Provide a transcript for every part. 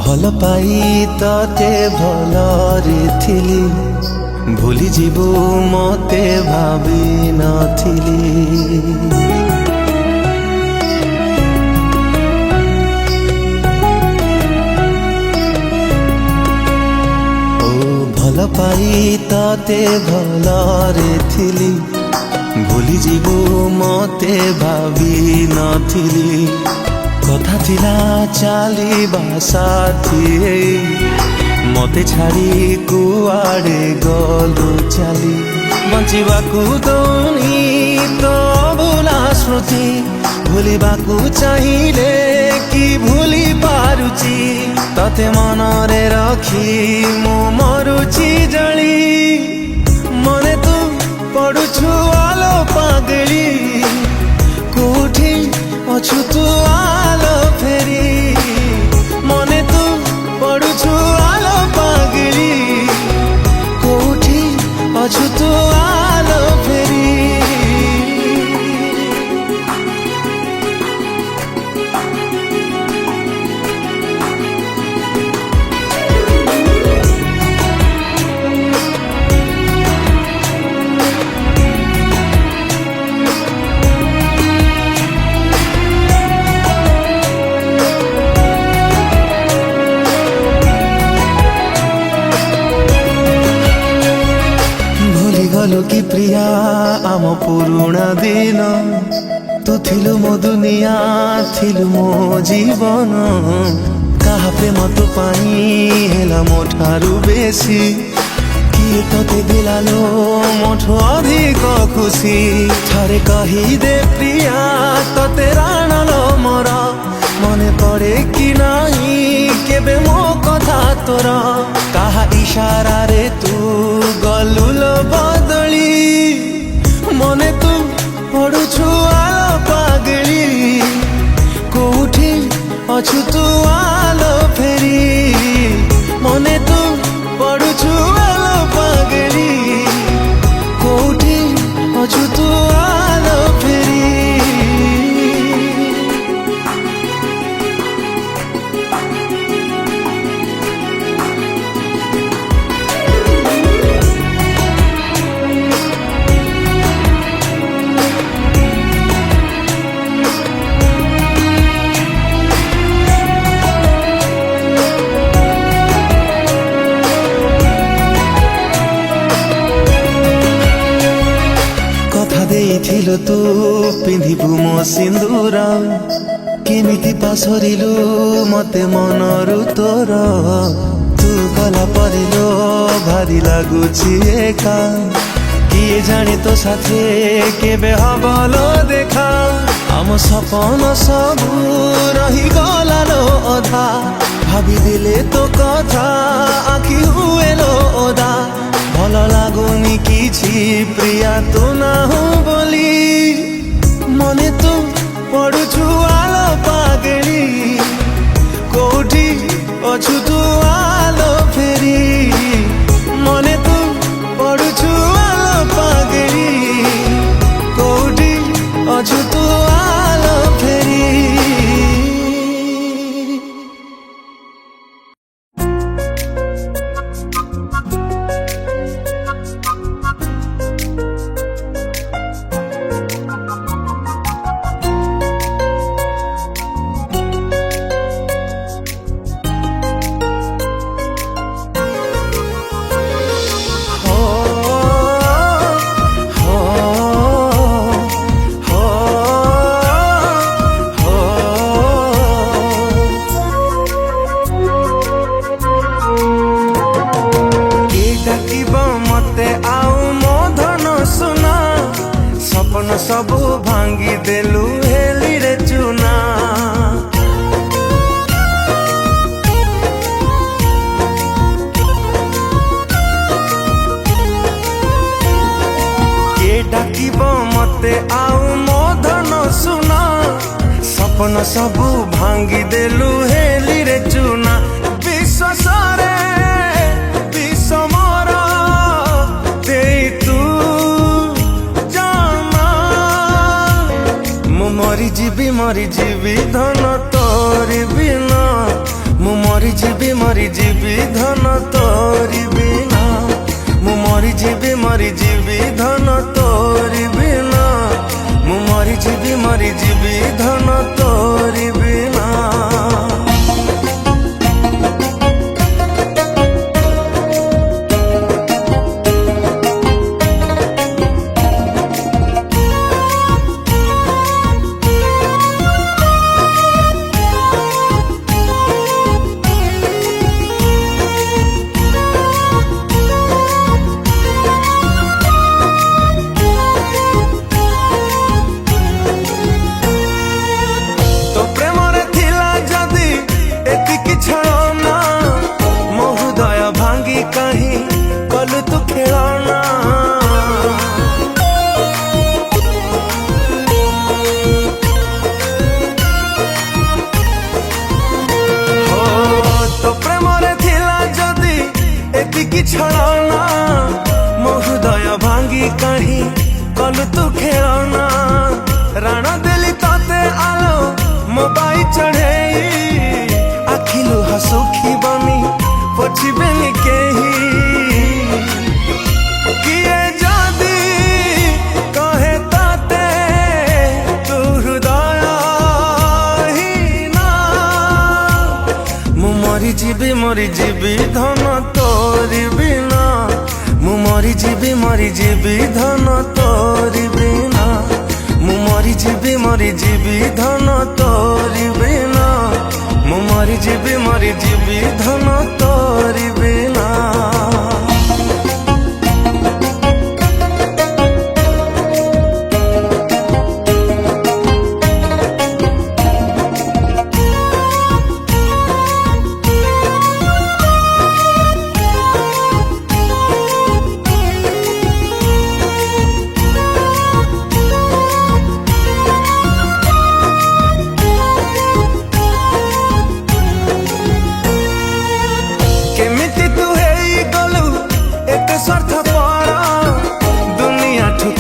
ଭଲ ପାଇ ତତେ ଭଲରେ ଥିଲି, ଭୁଲି ଯିବୁ ମତେ ଭାବି ନଥିଲି। ଭଲ ପାଇ ତତେ ଭଲରେ ଥିଲି, ଭୁଲି ଯିବୁ ମତେ ଭାବି ନଥିଲି। କଥା ଥିଲା ଚାଲିବା ସାଥୀ, ମତେ ଛାଡ଼ି କୁଆଡ଼େ ଗଲୁ ଚାଲି। ବଞ୍ଚିବାକୁ ଦଉନି ତ ଭୁଲା ସ୍ମୃତି, ଭୁଲିବାକୁ ଚାହିଁଲେ କି ଭୁଲି ପାରୁଛି। ତତେ ମନରେ ରଖି ମୁଁ ମରୁଛି ଜଳି, ମନେ ତୁ ପଡୁଛୁ ଆଲୋ ପାଗଳି। କୋଉଠି ଅଛୁ ତୁ ଆଲୋ ଫେରି, ମନେ ତୁ ପଡୁଛୁ ଆଲୋ ପାଗଳି। କୋଉଠି ଅଛୁ ତୁ ଆଲୋ ଫେରି। ଗଲୁ କି ପ୍ରିୟା ଆମ ପୁରୁଣା ଦିନ, ତୁ ଥିଲୁ ମୋ ଦୁନିଆ, ଥିଲୁ ମୋ ଜୀବନ। କାହା ପ୍ରେମ ତୋ ପାଇଁ ହେଲା ମୋ ଠାରୁ ବେଶୀ, କିଏ ତତେ ଦିଲାଲୋ ମୋଠୁ ଅଧିକ ଖୁସି। ଥରେ କହିଦେ ପ୍ରିୟା ତତେ ରାଣଲୋ ମୋର, ମନେ ପଡ଼େ କି ନାହିଁ କେବେ ମୋ କଥା ତୋର। କାହା ଇଶାରାରେ ତୁ ଗଲୁ ଲୋ ବଦଳି, ମନେ ତୁ ପଡୁଛୁ ଆଲୋ ପାଗଳି। କୋଉଠି ଅଛୁ ତୁ ଆଲୋ ଫେରି, ମନେ ତୁ ପଡୁଛୁ ଆଲୋ ପାଗଳି। କୋଉଠି ଅଛୁ ତୁ ଆଲୋ ଫେରି। ଦେଇଥିଲୁ ତୁ ପିନ୍ଧିବୁ ମୋ ସିନ୍ଦୁର, କେମିତି ପାସରିଲୁ ମତେ ମନରୁ ତୋର। ତୁ ଗଲା ପରେ ଲୋ ଭାରି ଲାଗୁଛି ଏକା, କିଏ ଜାଣେ ତୋ ସାଥେ କେବେ ହବ ଲୋ ଦେଖା। ଆମ ସପନ ସବୁ ରହିଗଲା ଲୋ ଅଧା, ଭାବିଦେଲେ ତୋ କଥା ଆଖି ହୁଏ ଲୋ ଓଦା। ଭଲ ଲାଗୁନି କିଛି ପ୍ରିୟା ତୁ ନାହୁଁ ବୋଲି, ମନେ ତୁ ପଡୁଛୁ ଆଲୋ ପାଗଳି। କୋଉଠି ଅଛୁ ତୁ ଆଲୋ ଫେରି, ମନେ ତୁ ପଡୁଛୁ ଆଲୋ ପାଗଳି। କୋଉଠି ଅଛୁ ତୁ ଆଲୋ ଫେରି। ସବୁ ଭାଙ୍ଗି ଦେଲୁ ହେଲିରେ ଚୁନା, କିଏ ଡାକିବ ମତେ ଆଉ ମୋ ଧନ ସୁନା। ସପନ ସବୁ ଭାଙ୍ଗି ଦେଲୁ ହେଲିରେ ଚୁନା। ବିଶ୍ୱାସରେ ବିଷମର ଦେଇ ତୁ ମରିଯିବି ଧନ ତୋରି ବିନା। ମୁଁ ମରିଯିବି ଧନ ତୋରି ବିନା ମୁଁ ମରିଯିବି ଧନ ତୋରି ବିନା ମୁଁ ମରିଯିବି ଧନ ତୋରି ବିନା कहीं कल तू खेलना हो तो प्रेम रे थिला जदी एतिकी छलना मो हृदय भांगी कहीं कल तू खेलना राण देली तते आलो मोबाइल चढ़े आखिलु हसुखी बनी पछिबेनी केही किए जादी कहे ताते तू हृदय ही ना मु मरिजिबी धन तोरी बिना मु मरिजिबी धन तोरी बिना मु मरिजिबी धन तोरी बिना मु मरिजिबी धन तोरी बिना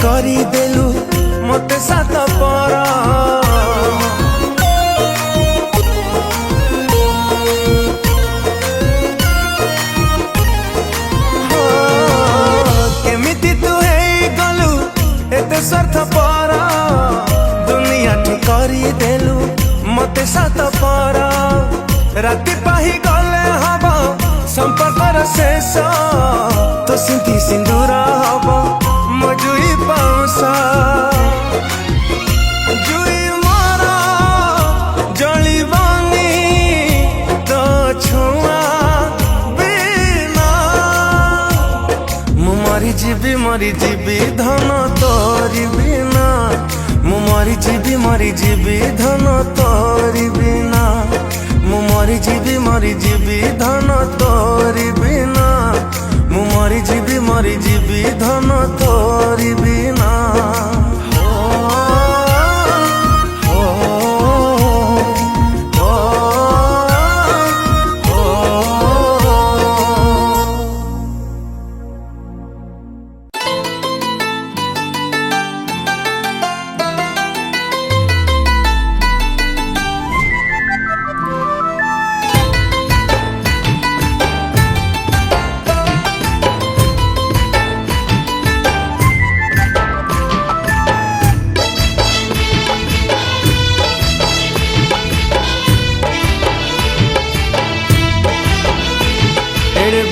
करी देलु मोटे साथ पर केमिति तू हे गलु एते स्वार्थ पर दुनिया ठु करी देलु मोटे साथ पर राति पाही गले हब संपर्कर शेष तो सिंधी सिंदूर हब जुई पाउसा जुई मारा जलिबानी तो छुआ बिना मु मरिजिबी धन तोरी बिना मु मरिजिबी धन तोरी बिना मु मरिजिबी धन तोरी बिना मु मरिजिबी धन तोरी बिना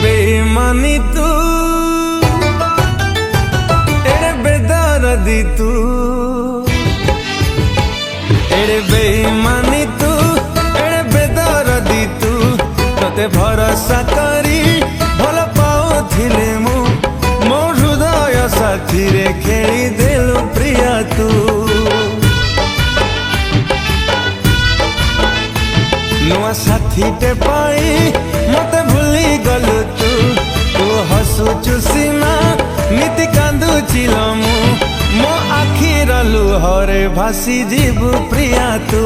बेईमानी तू एड़े बेदर्दी तू एड़े बेईमानी तू एड़े बेदर्दी तू तोते भरोसा करी भल पाउथिले मु मो हृदय साथी रे खेली देलु प्रिया तू नुआ साथी टे पाई मते भूली गलु तू हसुचु सीना नीति कांदुचिल मो आखिर लुहरे भासी जीवु प्रिया तू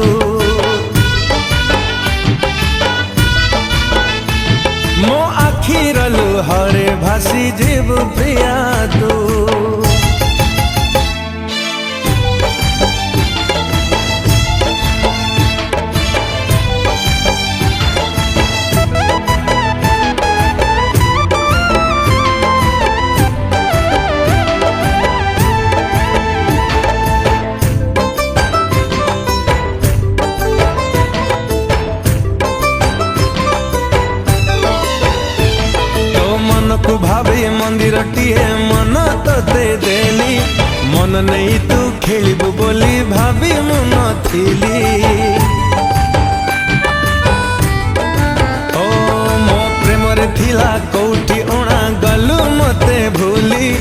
मो आखिर लुहरे भासी जीवु प्रिया तू मंदिरटिए मन तते देली मन नहीं तू खेलिबु बोली भाभी मु नथिली ओ मो प्रेम रे थिला कोठी ओणा गलु मते भूली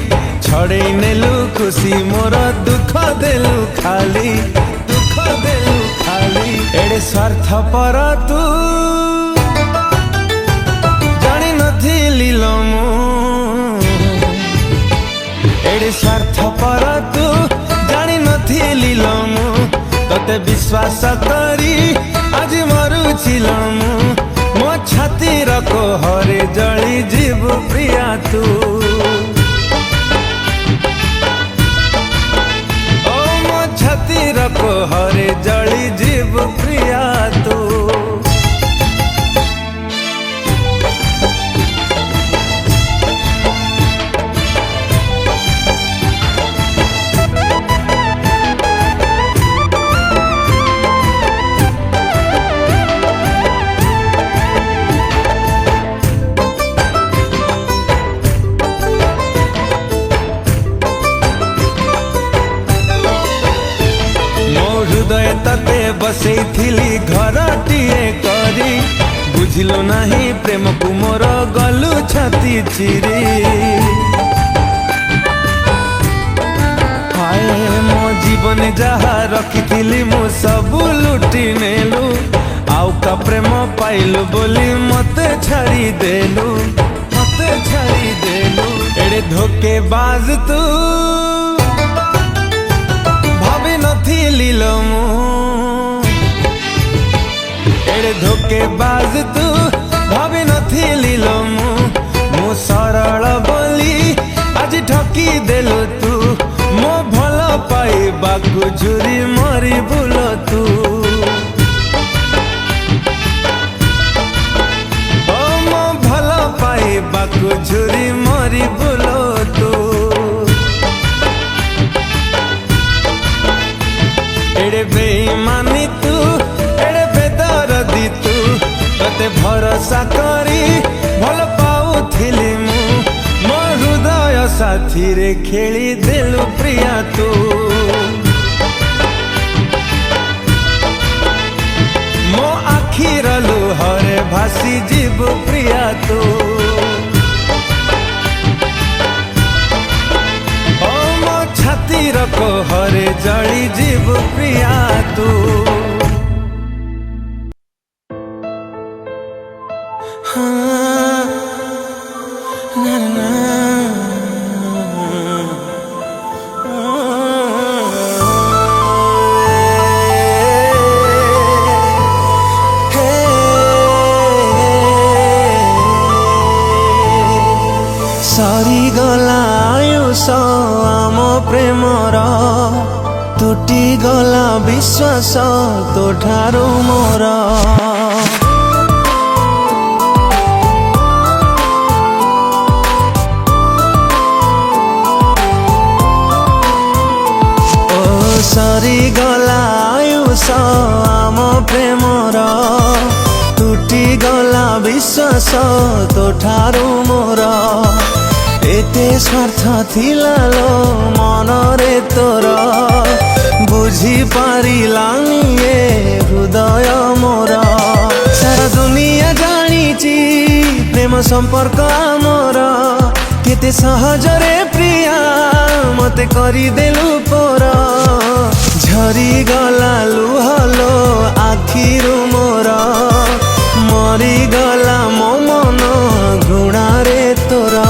छड़े नेलु खुशी मोर दुख देलु खाली एड़े स्वार्थ पर तू जानी नथिली लो मु एड़े स्वार्थ पर तू जानी नथिली लो मु तते विश्वास करी आज मरुछि लो मु मो छाती रको हरे जली जीव प्रिया तू रखो हरे जली जीव प्रिया तू हृदय तते बसई थिली घरटिए करी बुझिलो नहीं प्रेम को मोर गलु छाती चिरी हाय मो जीवन जहा रखिथिली मु सब लुटी नेलु आउ का प्रेम पाइलु बोली मते छाड़ी देलु एड़े धोके बाज तू भाभी नथिली लो मु एड़े धोके बाज तू भाभी नथिली लो मु सरल बोली आज ठकी देलु तू मो भल पाइबाकु झुरी मरी बुल तू ओ मो भल पाइबाकु झुरी मरी बुल तू एड़े बेईमानी तू एड़े बेदरदी तू तते भरोसा करी भल पाउथिली मु मो हृदय साथी रे खेली देलु प्रिया तू मो आखिर लुहरे भासी जीव प्रिया तू छाती रखो हरे जली जीव प्रिया तू हाँ, ना, ना, सरी गला आयुष आम प्रेमर तुटी गला विश्वास तो ठारू मोर ओ सरी गला आयुष आम प्रेमर तुटी गला विश्वास तो ठारू मोर एते स्वार्थ थिला लो मनरे तोर बुझी पारिलानी ए हृदय मोर सारा दुनिया जानिची प्रेम संपर्क आमर केते सहजरे प्रिया मते करी देलु पोर झरी गला लुहलो आखिरु मोर मरी गला मो मन घृणा रे तोर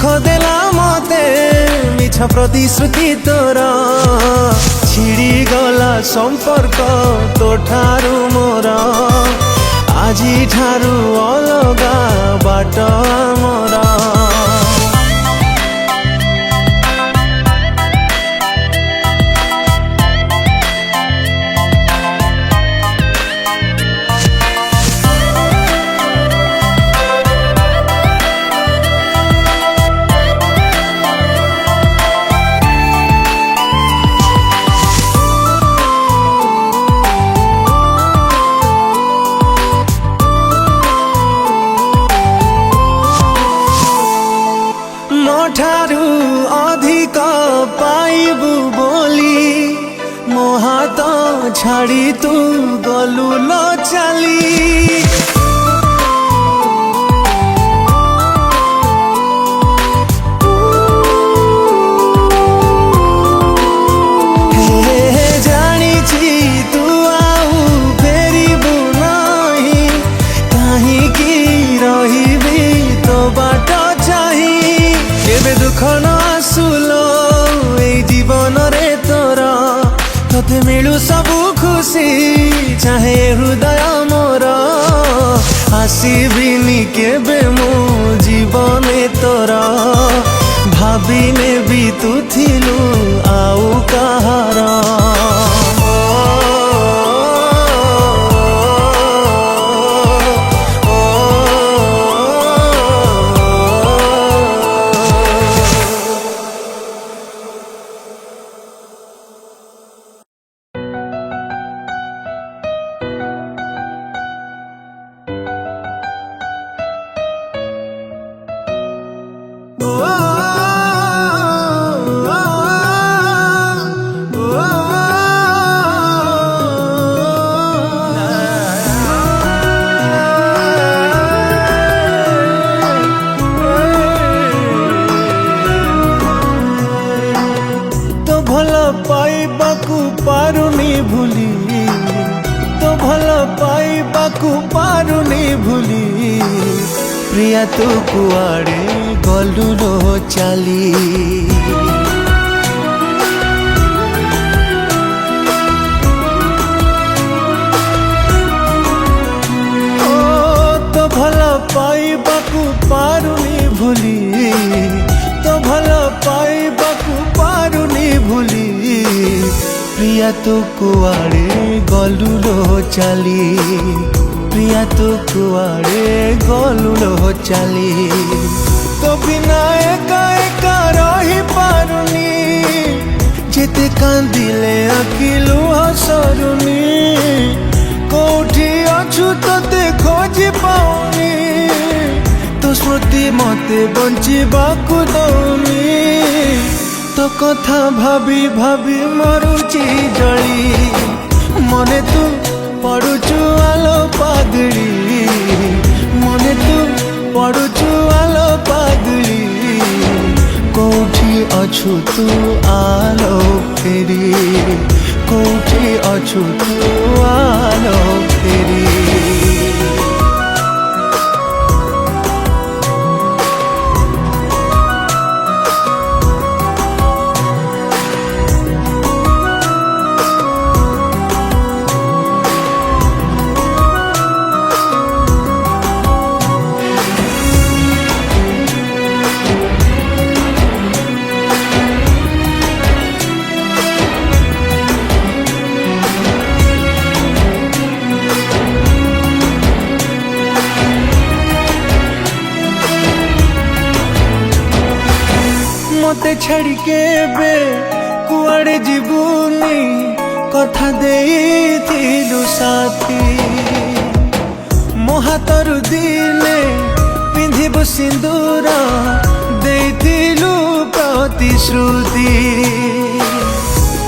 दुख देला मते मिछ प्रतिश्रुति तोर छिड़ी गला संपर्क तो ठारू मोर आजी ठारू अलगा बाट मोर ठारू अधिक पाइबु बोली मो हाथ छाड़ी तू गलु लो चली जानी तू आउ फेरिबु नहीं कहीं की रही तो बाट केबे दुख न आसुलो ए जीवन रे तोर तोते मिलू सबु खुशी चाहे हृदय मोर आसीबिनी केबे मो जीवन तोर भाबिने भी तू थिलु आउ कहार पाइबाकू पारुनी भूली तो भल पाइबाकू पारुनी भूली प्रिया तू कुआड़े गलु लो चाली तो भल पाइबाकू पारुनी भूली तो भल पाइबाकू पारुनी भूली प्रिया तू कुआड़े गलु लो चाली प्रिया तू कुआड़े गलु लो चाली तो बिना एका एका रही पारुनी जेते कांदिले आखिलु हसरुनी कोठी अछु तोते खोजी पाउनी तो स्मृति मते बंचिबाकू दौनी तो कथा भाभी भाभी मरुची जली मने तू पड़ुचु आलो पागड़ी मने तू पड़ुचु आलो पागड़ी कोठी अछु तू आलो फेरी कोठी अछु तू आलो फेरी मते छड़ी के बे कुआड़े जीवुनी कथा देइथिलु साथी मो हातरु दिले पिंधिबु सिंदूर देइथिलु प्रतिश्रुति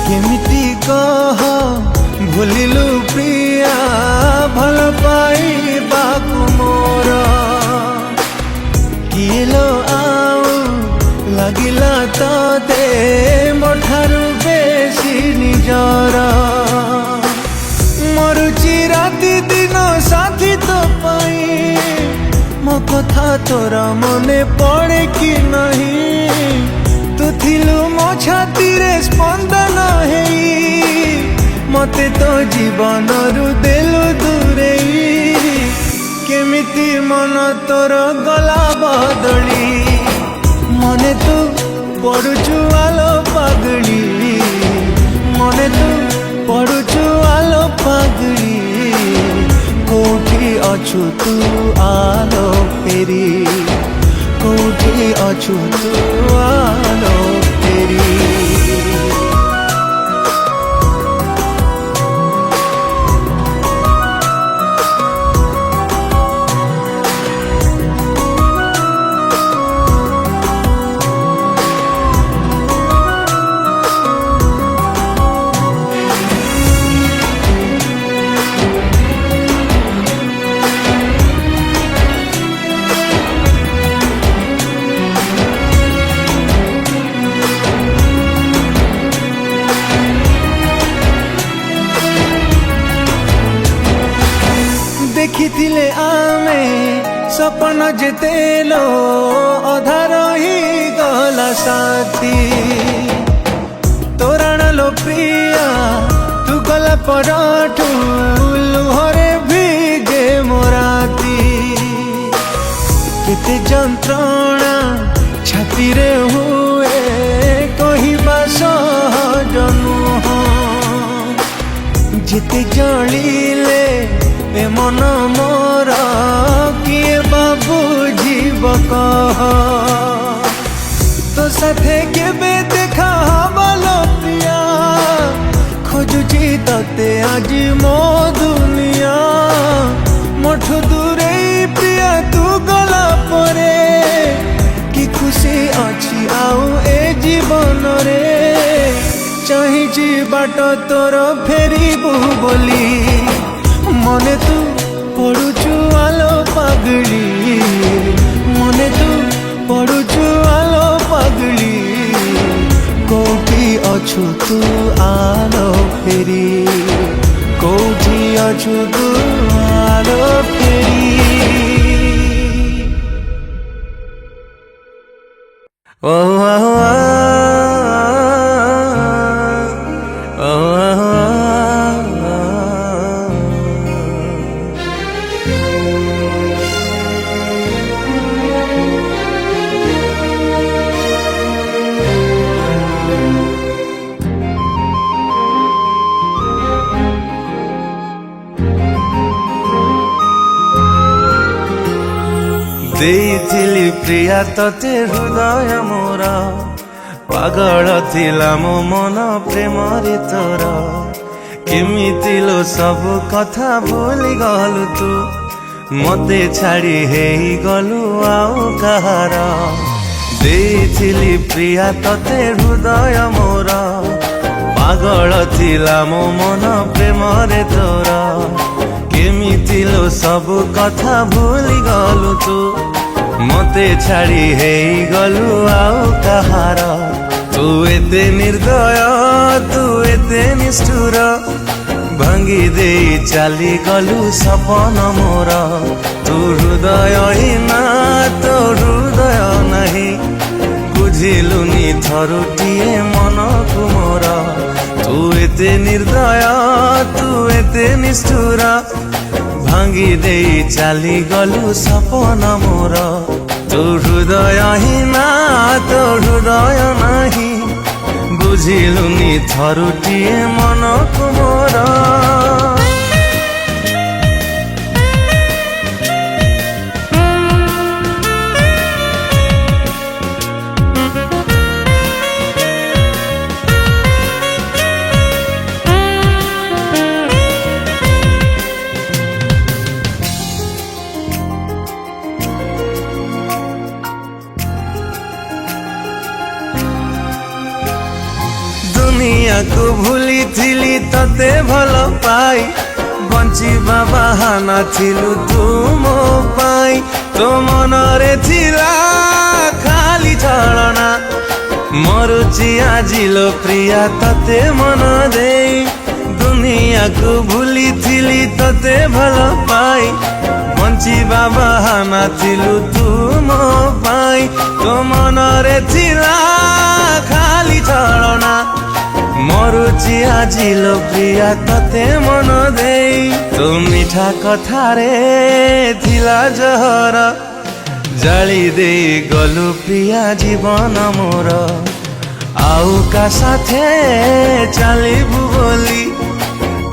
केमिति कह भूलिलु प्रिया भल पाइबाकू मोर किलो आउ लगिला तोते मोठारु बेसी निजर मरुची राति दिन साथी तो पाई मो कथा कथा तोरा मने पड़े कि नहीं तू थिलु मो छाती रे स्पंदन हेई मते तो जीवन रु देलु दूरे केमिति मन तोर गला बदली मने तू पड़ुचु आलो पगड़ी मने तू पड़ुचु आलो पगड़ी कोठी अछु तू आलो फेरी कोठी अछु तू आलो फेरी देखिथिले आमे सपन जेतेलो अधार ही गला साथी तोरण लो प्रिया तू गला पराठू लुहरे भीगे मोराती केते जंत्रणा छाती रे हुए कहिबा सहज नुह जेते जलिले ए मन मोर किए बाबू जीव कह तो साथे केबे देखा हवालो प्रिया खोजुची तते आज मो दुनिया मोठू दूरे प्रिया तू गला परे कि खुशी अछि आउ ए जीवन रे चाहिची बाट तोर फेरिबु बोली मने तू पड़ुचु आलो पगड़ी मने तू पड़ुचु आलो पगड़ी कोठी अछु तू आलो फेरी कोठी अछु तू आलो फेरी ओ देइथिली प्रिया तते हृदय मोर पागल थिला मो मन प्रेम रे तोर केमिति लो सब कथा भूली गलु तू मते छाड़ी हेई गलु आउ कहार देइथिली प्रिया तते हृदय मोर पागल थिला मो मन प्रेम रे तोर केमिति लो सब कथा भूली गलु तू मते छाड़ी हेई गलु आउ कहार तू एते निर्दय तू एते निष्ठुर भांगी देई चाली गलु सपन मोर तू हृदय ही ना तो हृदय नहीं बुझिलुनी थरुटिए मन को मोर तू एते निर्दय तू एते निष्ठुर भांगी देई चाली गलु सपन मोर तू हृदय ही ना तो हृदय नहीं बुझिलुनी थरुटिए मन को मोर दुनिया को भूली थिली तते भल पाई बंचिबा बाहाना थिलु तू मो पाई तो मन रे थिला खाली छलना मरुची आजिलो प्रिया तते मन देई दुनिया को भूली थिली तते भल पाई बंचिबा बहाना थिलु तू मो पाई तो मनरे थिला खाली छलना मरुची आजि लो प्रिया तते मन देई तो मीठा कथारे थिला जहर जाली दे गलु प्रिया जीवन मोर आउ का साथे चलिबु बोली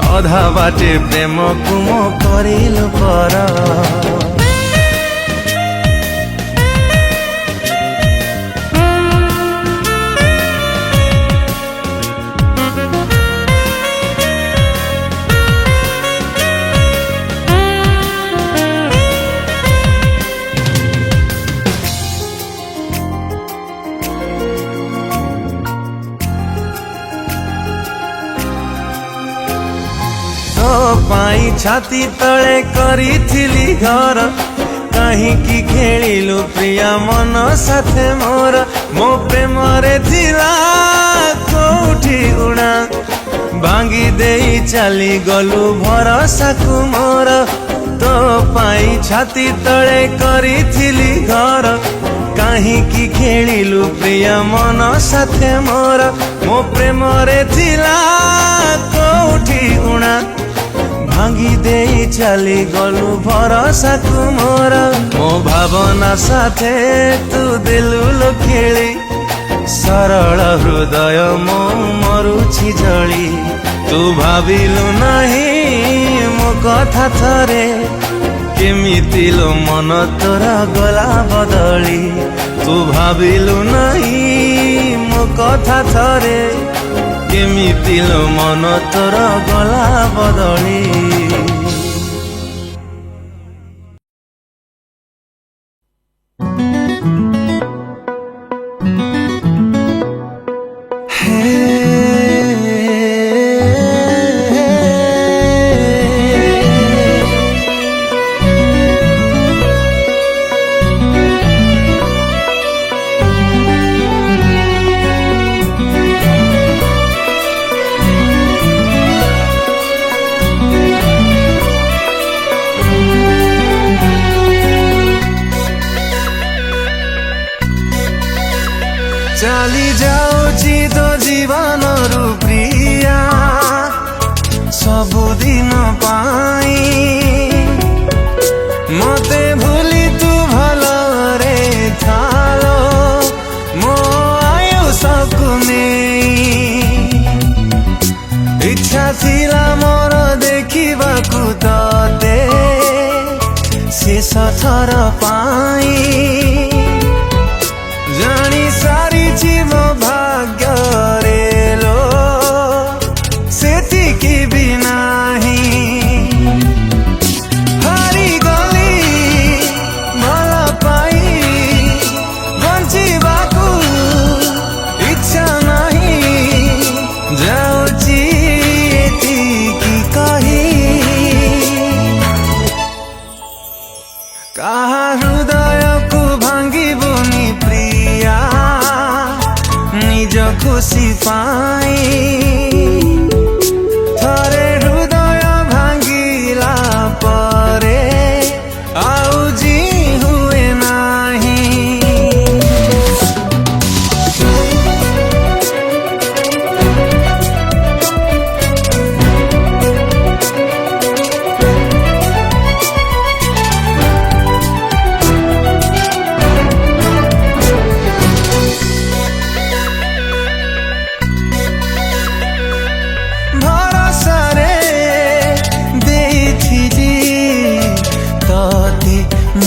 अधा बाटे प्रेम कुम करिलु पर पाई छाती तले करी थिली घर कहीं की खेलिलु प्रिया मन साथे मोर मो प्रेम रे थिला कोठी उड़ा भांगी देई चली गलु भरोसा को मोर तो पाई छाती तले करी थिली घर कहीं की खेलिलु प्रिया मन साथे मोर मो प्रेम रे थिला कोठी उड़ा भांगी देई चली गलु भरोसा को मोर मो भावना साथे तू दिलु लो खेली सरल हृदय मो मरुछि जली तू भाविलु नहीं मो कथा थरे केमिति लो मन तोरा गला बदली तू भाविलु नहीं मो कथा थरे केमिति लो मन तोर गला बदली चली जाऊची तो जीवन रु प्रिया सबुदिन पाई मते भूली तू भलरे थालो मो आयुषकु नेई इच्छा थिला मोर देखिबाकु तते शेष थर पाई जानी सारी जीव भाग्य रे लो सेती की भी नहीं हारी गली भल पाई बंचिबाकू इच्छा नहीं जाऊची एतिकी कही कहा हृदय को भांगी बुनी प्रिया निज खुशी पाई थरे हृदय भांगिला परे आउ जी हुए नाही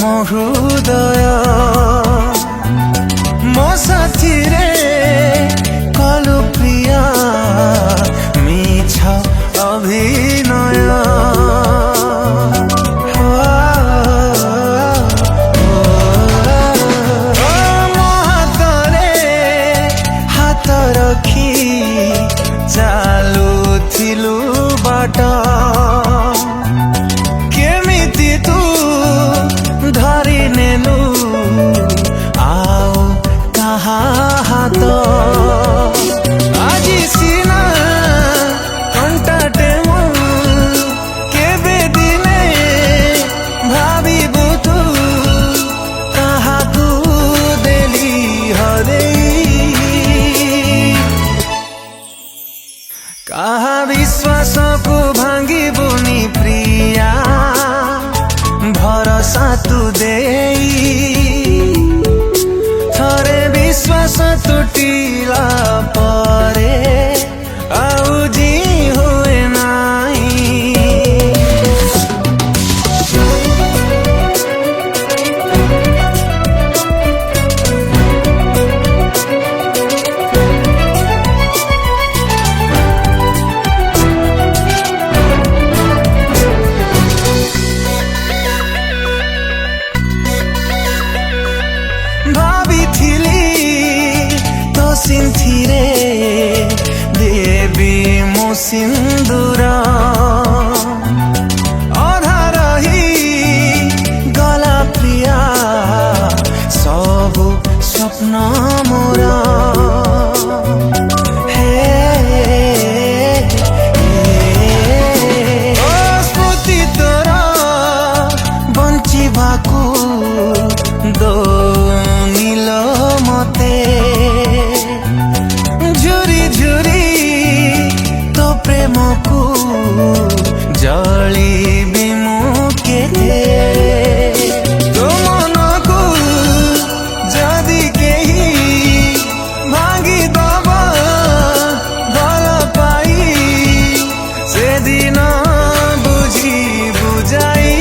मो हृदय मो साथी रे कलु प्रिया मिछ अभिनय मो हातरे हात रखी चालुथिलु बाट केमिति तू धरी नेलु काहा विश्वास को भांगी बुनी प्रिया भरोसा तू देई थरे विश्वास टूटिला परे आउ जी हुए नाही। सिंथिरे देवी मो सिंदूर अधा रही गला प्रिया सबु स्वप्न मोर स्मृति तोर बंचिबाकू दो नील मते प्रेम को जली विमुखे तो मन को जदि केही भांगी दब भल पाई से दिन बुझी बुझाई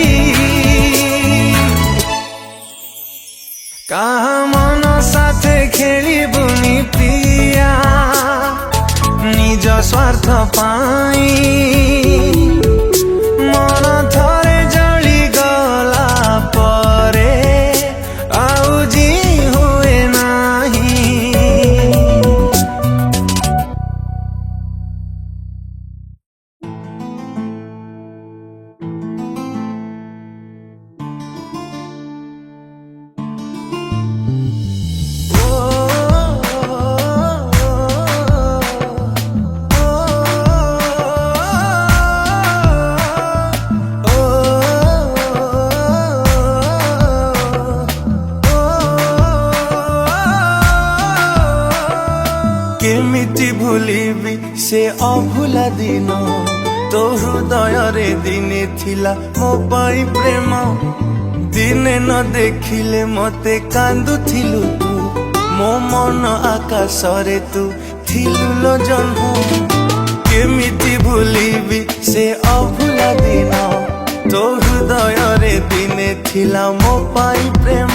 कहा मन साथे खेली बुनी प्रिया निज स्वार्थ पाई मन थरे जली गला परे आउ जी हुए नाही। केमिति भूलिबी से अभुला दिन तो हृदय रे दिने थिला मो पाई प्रेम दिने न देखिले मते कांदुथिलु तू मो मन आकाश रे तू थिलु लो जन्म केमिति भूलिबी से अभुला दिन तो हृदय रे दिने थिला मो पाई प्रेम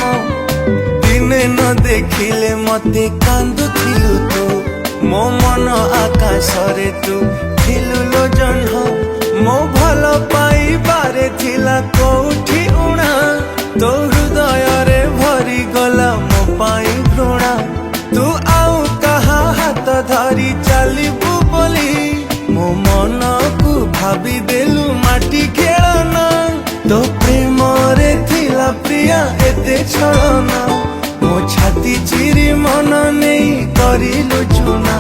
दिने न देखिले मते कांदुथिलु तू मो मन आकाश रे तू थिलु लो जन्म मो भल पाई बारे थिला कोठी उणा तो हृदय रे भरी गला मो पाई घृणा तू आउ कहा हाथ धरी चलिबू बोली मो मन को भाभी देलु माटी खेलना तो प्रेम रे थिला प्रिया एते छलना मो छाती चिरी मन नहीं करिलु चुना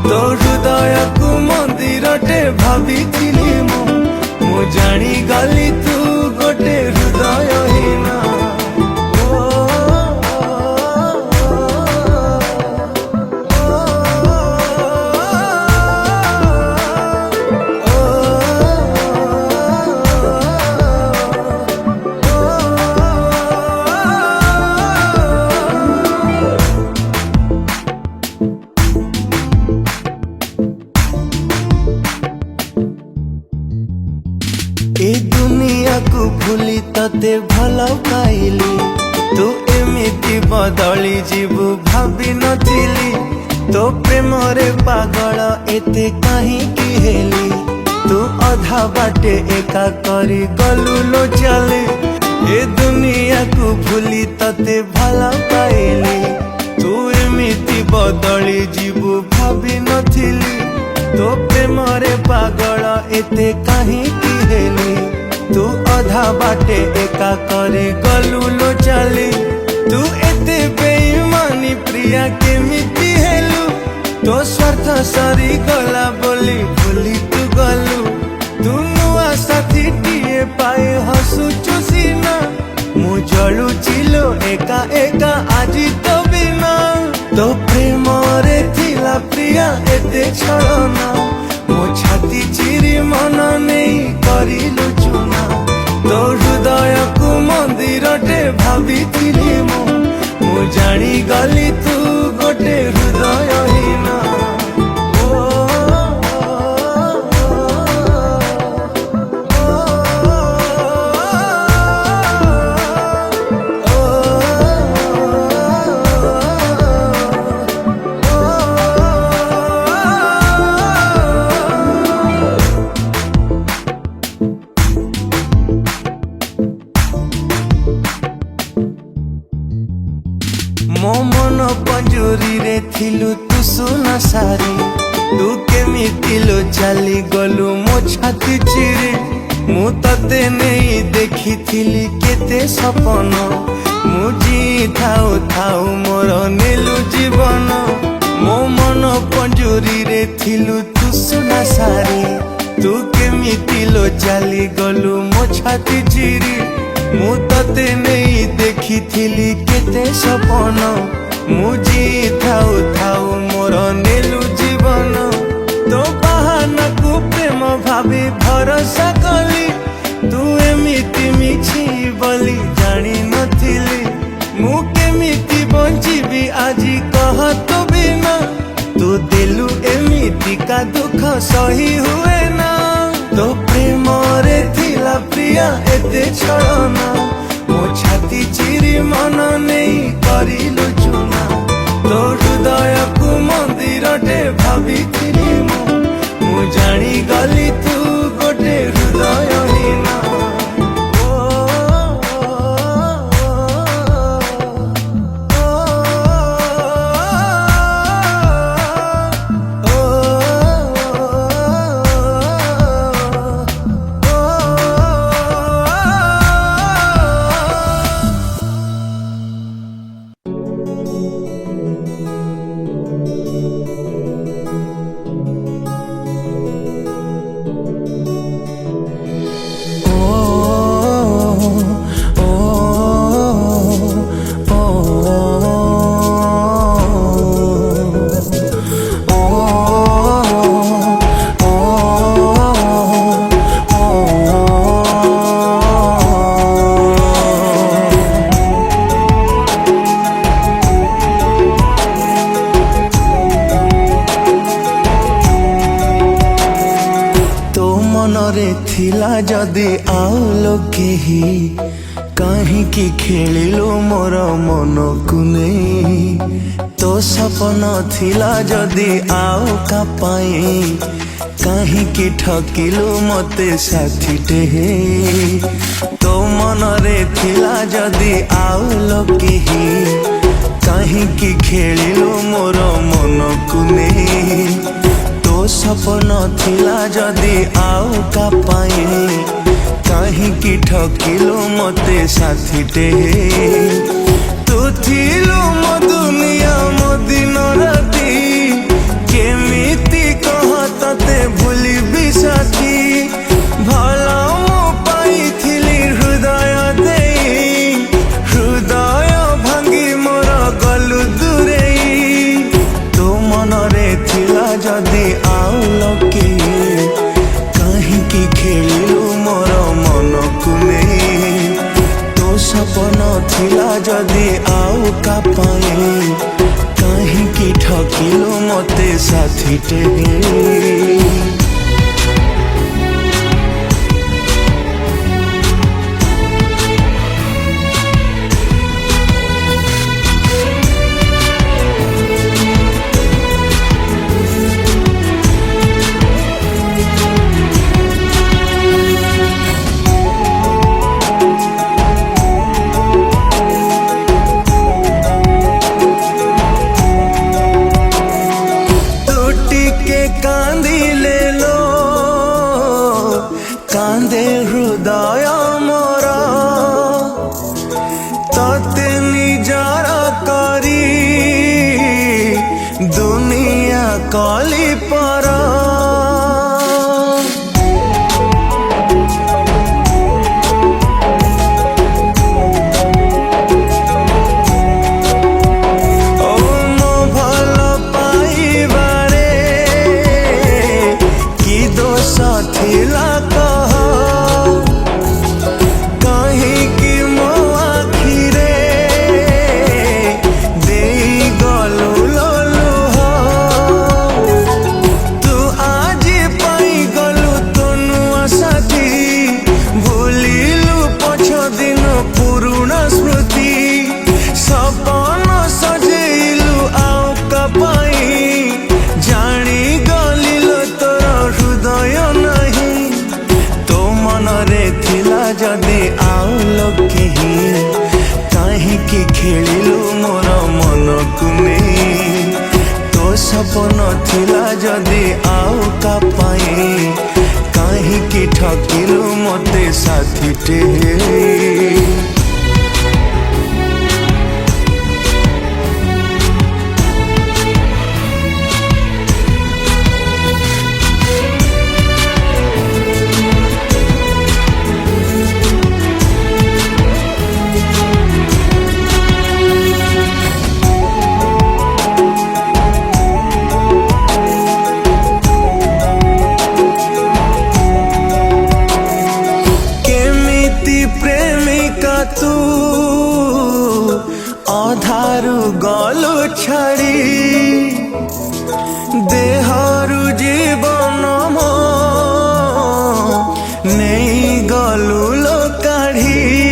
तो हृदय को मंदिर टे भाभी थिली मु जानी गली तू गोटे हृदय हीना। ए दुनिया को भूली तते भल पाइली तू एमिति बदली जीवु भाभी नथिली तो प्रेम रे पागल एते काहींकि हेली तू अधा बाटे एका करी गलु लो चले ए दुनिया को भूली तते भल पाइली तू एमिति बदली जीवु भाभी नथिली तो प्रेम रे पागल एते काहींकि हेली तू अधा बाटे एका करे गलु लो चली तू एते बेईमानी प्रिया केमिति हेलु तो स्वार्थ सरी गला बोली भूली तू गलु तू नुआ साथी टीए पाए हसुचु सीना मु जलु चिलो एका एका आजी तो बिना तो प्रेम रे थिला प्रिया एते छलना मो भाविथिली मु जानी गली तू गोटे हृदयहीन मो मन पंजुरी रे थिलु तू सुना सारी तू केमिति लो चली गलु मो छाती चिरी मु तते नहीं देखी थिली केते सपन मु जी थाउ थाउ मोर नेलु जीवन मो मन पंजुरी रे थिलु तू सुना सारी तू केमिति लो चली गलु मो छाती चिरी मु तते नहीं देखी थिली केते सपन मुझी थाउ थाउ मोर नेलु जीवन तो बाहाना को प्रेम भावी भरोसा कली तू एमिति मिछि बोली जानी नथिली मु केमिति बंचिबी आजी कह तो बिना तू दिलु एमिति का दुख सही हुए ना तो प्रेम रे थिला प्रिया एते छळना मो छाती चिरी मन नहीं करिलु चुना तो हृदय को मंदिर टे भाविथिली मु जानी गली तू गोटे हृदयहीन मनरे थिला जदि आउ लोके ही कहीं की खेलिलो मोर मन को नहीं तो सपन थिला जदि आउ का पाई कहीं की ठकिलो मते साथी टे तो मनरे थिला जदि आउ लोके ही कहीं की खेलिलो मोर मन को नहीं तो सपन थिला जदि आउ का पाई कहीं की ठकिलो मते साथी टे तू थिलु मो दुनिया मो दिन राती केमिति कह तते भूली भी साथी भला मो पाइथिली हृदय देई हृदय भांगी मोर गलु दूरेई तो मनरे थिला जदि आउ लोके कहीं की खेलिलु मोर मन को नहीं तो सपन थिला जदि आउ का पाए कहीं की ठकिलु मते साथी टे कांदे हृदय मोर तते निजार करी दुनिया कली पर थिला कह कहीं की मो आखी खेलिलु मोर मन को नहीं तो सपन थिला जदि आउ का पाई कहीं की ठकिलु मते साथी टे तू अधारू गलु छाड़ी देहरु जीवन मो नहीं गलु लो काढ़ी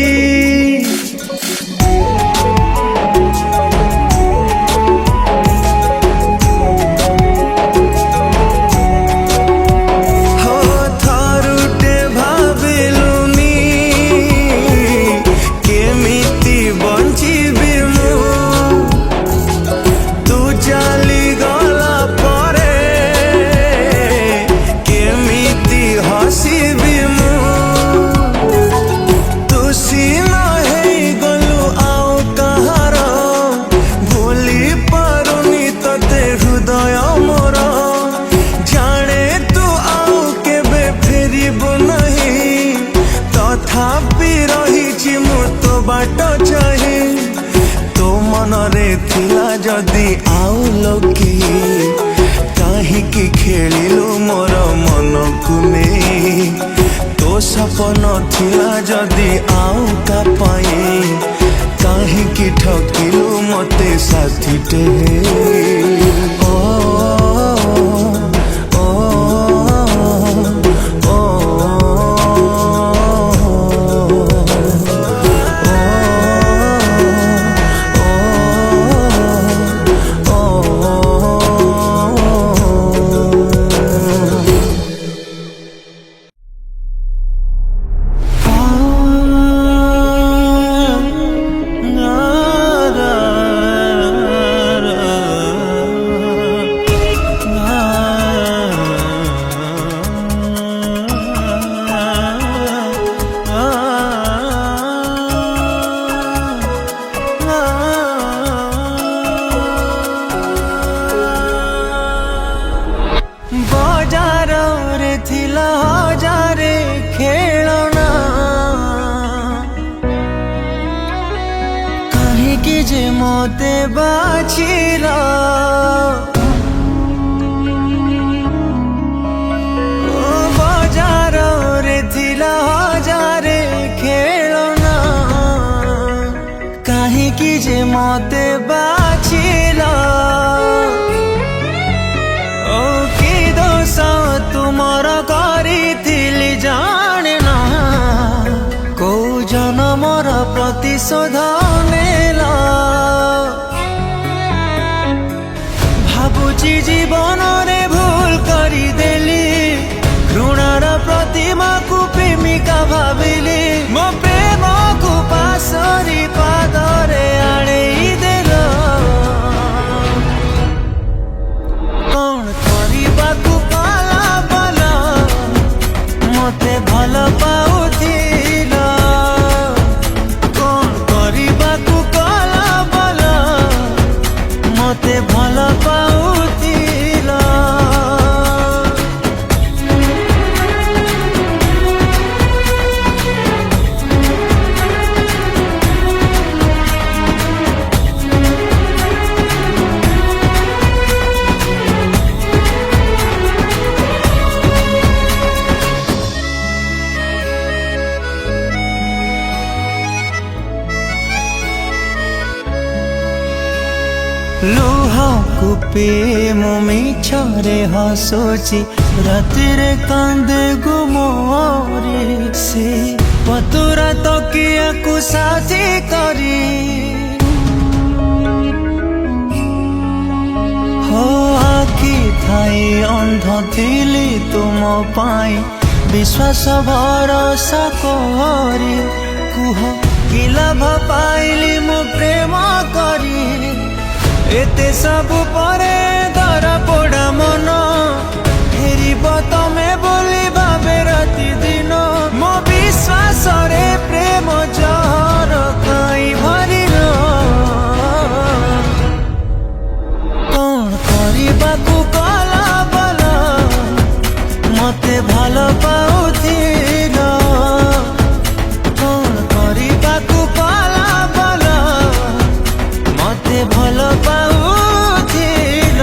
बाट चाहे तो मन रे थिला जदि आउ लोके कहीं की खेलिलु मोर मन को नहीं तो सपन थिला जदि आउ का पाई कहीं की ठकिलु मते साथी टे जे मोते बाछिला बजार रे थिला हजारे खेलना कहीं की जे मोते बाछिला ओ की दोष तुमर करिथिली जाने ना को जन्मर प्रतिशोध नेला भाबुची जीवन रे भूल करी देली घृणार प्रतिमा को प्रेमिका भाविली मो प्रेम को पासरी पादरे आड़ेई देल कौन करिबा को काला बला मते भल पाउथिल कौन करिबा को काला बला मते भल पाउथिल लुह कुपे मो मिछरे हसुची रातिरे कांदे गुमोरे से पतुरा तकिया को साथी करी हो आखि थाई अंध थिली तुम पाई विश्वास भरोसा करी कुह कि लाभ पाइली मु प्रेम करी एते सब परे धरा पोड़ा मन फेरिब तमे बोली भावे राति दिन मो विश्वास रे प्रेम जहर काई भरिल कौन करबाकू कला बल मते भालो पाउथिल कौन करबाकू कला बल मते भालो पाउथिल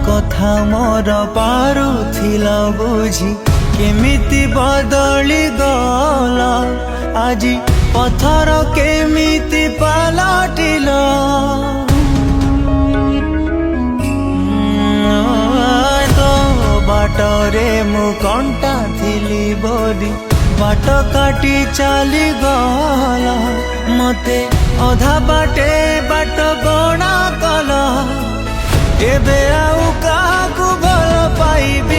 कथा मोर पारुथिल बुझी केमिति बदली गल आजी पथर केमिति पलटिल तो बाटरे मु कंटा थिली बोली बाट काटी चली गल मते अधा बाटे बाट गणा कल एबे आउ काकू भल पाइबी